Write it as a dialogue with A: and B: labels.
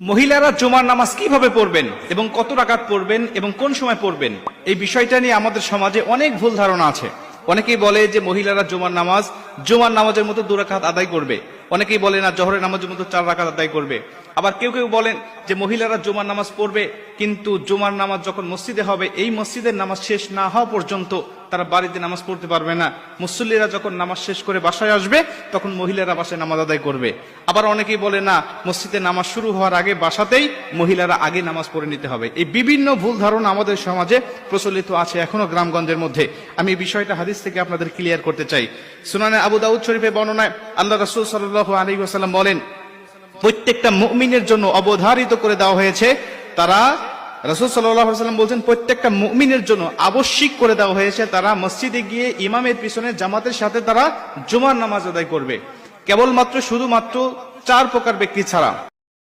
A: মহিলারা জুমার নামাজ কিভাবে পড়বেন এবং কত রাকাত পড়বেন এবং কোন সময় পড়বেন, এই বিষয়টা নিয়ে আমাদের সমাজে অনেক ভুল ধারণা আছে। অনেকেই বলে যে মহিলারা জুমার নামাজের মতো 2 রাকাত আদায় করবে। অনেকেই বলে না, জোহরের নামাজের মতো 4 রাকাত আদায় করবে। আবার কেউ কেউ বলেন যে মহিলারা জুমার নামাজ পড়বে, কিন্তু জুমার নামাজ যখন মসজিদে হবে, এই মসজিদের নামাজ শেষ না হওয়া পর্যন্ত তারা বাড়িতে নামাজ পড়তে পারবে না। মুসল্লিরা যখন নামাজ শেষ করে বাসায় আসবে, তখন মহিলারা বাসায় নামাজ আদায় করবে। আবার অনেকেই বলে না, মসজিদে নামাজ শুরু হওয়ার আগে বাসাতেই মহিলারা আগে নামাজ পড়ে নিতে হবে। এই বিভিন্ন ভুল ধারণা আমাদের সমাজে প্রচলিত আছে এখনো গ্রামগঞ্জের মধ্যে। আমি এই বিষয়টা হাদিস থেকে আপনাদের ক্লিয়ার করতে চাই। সুনানে আবু দাউদ শরীফে বর্ণনায় আল্লাহ রাসূল সাল্লাল্লাহু আলাইহি ওয়াসাল্লাম বলেন, প্রত্যেকটা মুমিনের জন্য অবধারিত করে দেওয়া হয়েছে, তারা রাসূল সাল্লাল্লাহু আলাইহি ওয়াসাল্লাম বলেন প্রত্যেকটা মুমিনের জন্য আবশ্যিক করে দেওয়া হয়েছে তারা মসজিদে গিয়ে ইমামের পিছনে জামাতের সাথে তারা জুমার নামাজ আদায় করবে, কেবলমাত্র শুধুমাত্র 4 প্রকার ব্যক্তি ছাড়া।